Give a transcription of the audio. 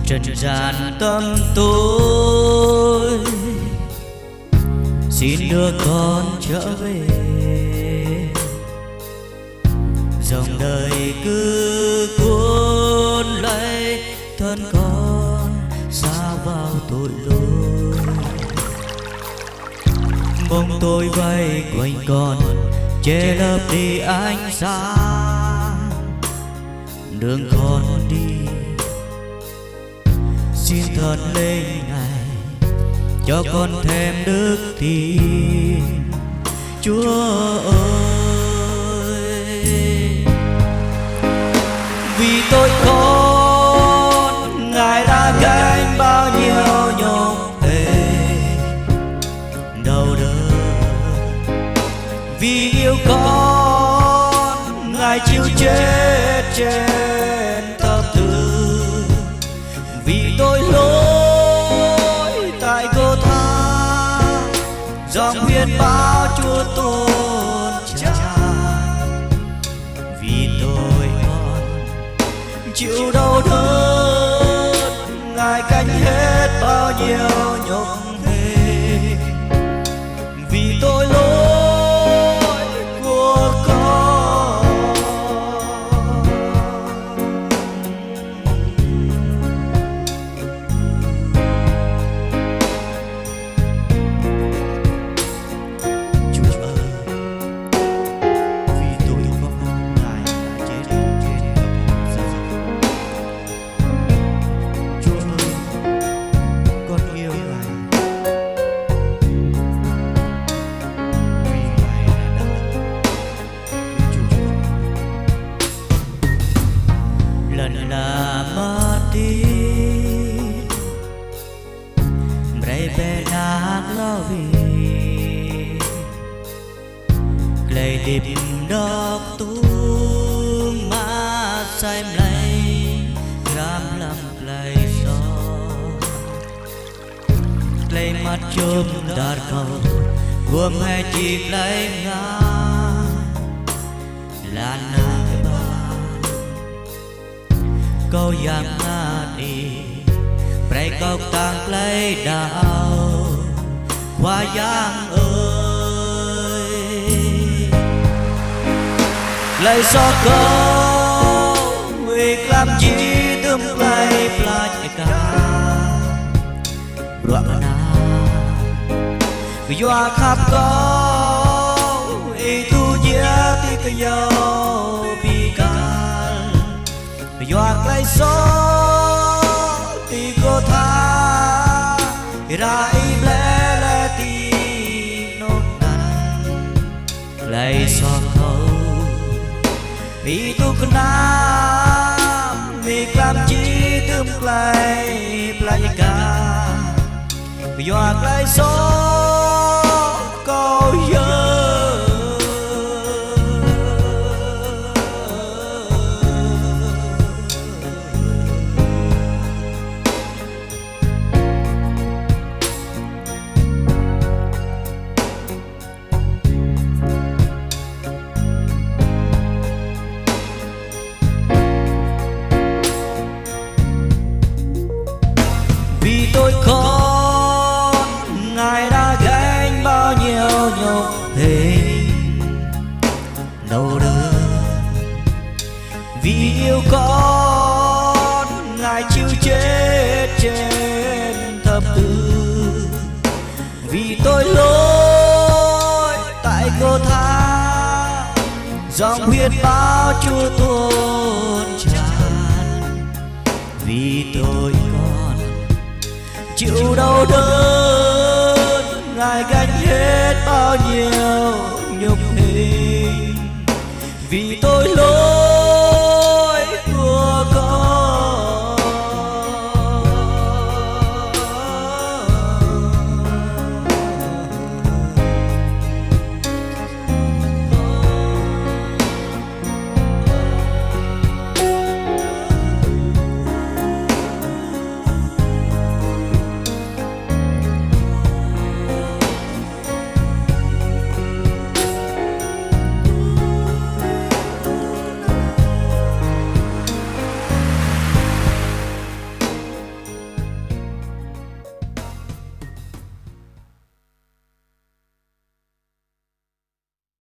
trần gian tâm tôi xin đưa con trở về. Dòng đời cứ cuốn lấy thân con xa vào tội lỗi. Bóng tôi vây quanh con che lấp đi ánh sáng đường con đi. Xin thật lên này cho con thêm đức tin Chúa ơi. Vì tôi con Ngài đã gánh bao nhiêu nhục thể đau đớn. Vì yêu con Ngài chịu chết trên thập tự. Vì tôi lỗi tại Cô Tha dòng huyết báo Chúa tuôn tràn. Vì tôi con chịu đau đớn Ngài gánh hết bao nhiêu nhục thể. Vì tôi lỗi của con Chúa ơi, vì tôi con Ngài đã chết trên thập tự. Chúa ơi, con yêu Ngài vì Ngài đã Chúa lần là mất đi mereka nak lawi clay điệp đọc tung mà say lấy gram làm clay gió clay mắt chôm đạt cầu gồm hai chìm lấy ngã là nai ba câu yang ngadi pray kau tang play đào hoa giang ơi. Lấy gió câu việc làm chi tương play play cả ruộng na vì doa khắp câu itu dia ti kayau bigal vì doa lấy gió ti Cô Tha ra im lẽ lẽ ti nốt năn lấy gió câu vì tu kenam việc làm chi tương play play cả vì doa lấy gió câu nhớ. Vì tôi con Ngài đã gánh bao nhiêu nhục thể đau đớn. Vì yêu con Ngài chịu chết trên thập tự. Vì tôi lỗi tại Cô Tha dòng huyết báo Chúa tuôn tràn. Vì tôi con chịu đau đớn